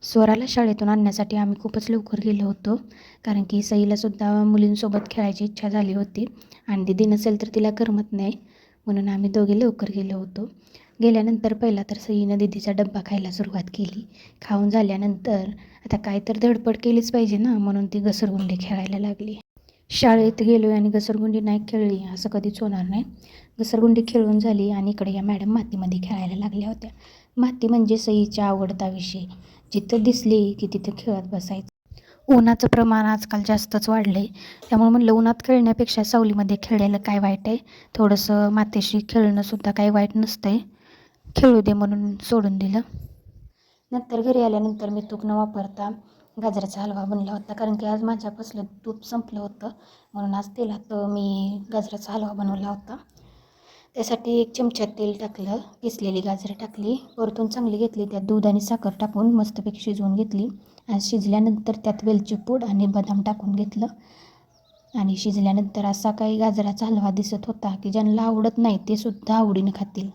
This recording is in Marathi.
स्वराला शाळेतून आणण्यासाठी आम्ही खूपच लवकर गेलो होतो, कारण की सईलासुद्धा मुलींसोबत खेळायची इच्छा झाली होती आणि दीदी नसेल तर तिला करमत नाही, म्हणून आम्ही दोघे लवकर गेलो होतो. गेल्यानंतर पहिला तर सईनं दीदीचा डब्बा खायला सुरुवात केली. खाऊन झाल्यानंतर आता काय तर धडपड केलीच पाहिजे ना, म्हणून ती घसरगुंडी खेळायला लागली. शाळेत गेलो आणि घसरगुंडी नाही खेळली असं कधीच होणार नाही. घसरगुंडी खेळून झाली आणि इकडे या मॅडम मातीमध्ये खेळायला लागल्या होत्या. माती म्हणजे सईचा आवडता विषय. जिथं दिसली की तिथं खेळत बसायचं. उन्हाचं प्रमाण आजकाल जास्तच वाढलं आहे, त्यामुळे म्हणलं उन्हात खेळण्यापेक्षा सावलीमध्ये खेळलेलं काय वाईट आहे. थोडंसं मातीशी खेळणंसुद्धा काही वाईट नसतं आहे. खेळू दे म्हणून सोडून दिलं. नंतर घरी आल्यानंतर मी तूप न वापरता गाजराचा हलवा बनला होता, कारण की आज माझ्यापासलं तूप संपलं होतं, म्हणून आज तेलात मी गाजराचा हलवा बनवला होता. त्यासाठी 1 चमचा तेल टाकलं, किसलेली गाजरं टाकली, परतून चांगली घेतली, त्यात दूध आणि साखर टाकून मस्तपैकी शिजवून घेतली आणि शिजल्यानंतर त्यात वेलची पूड आणि बदाम टाकून घेतलं आणि शिजल्यानंतर असा काही गाजराचा हलवा दिसत होता की ज्यांना आवडत नाही ते सुद्धा आवडीने खातील.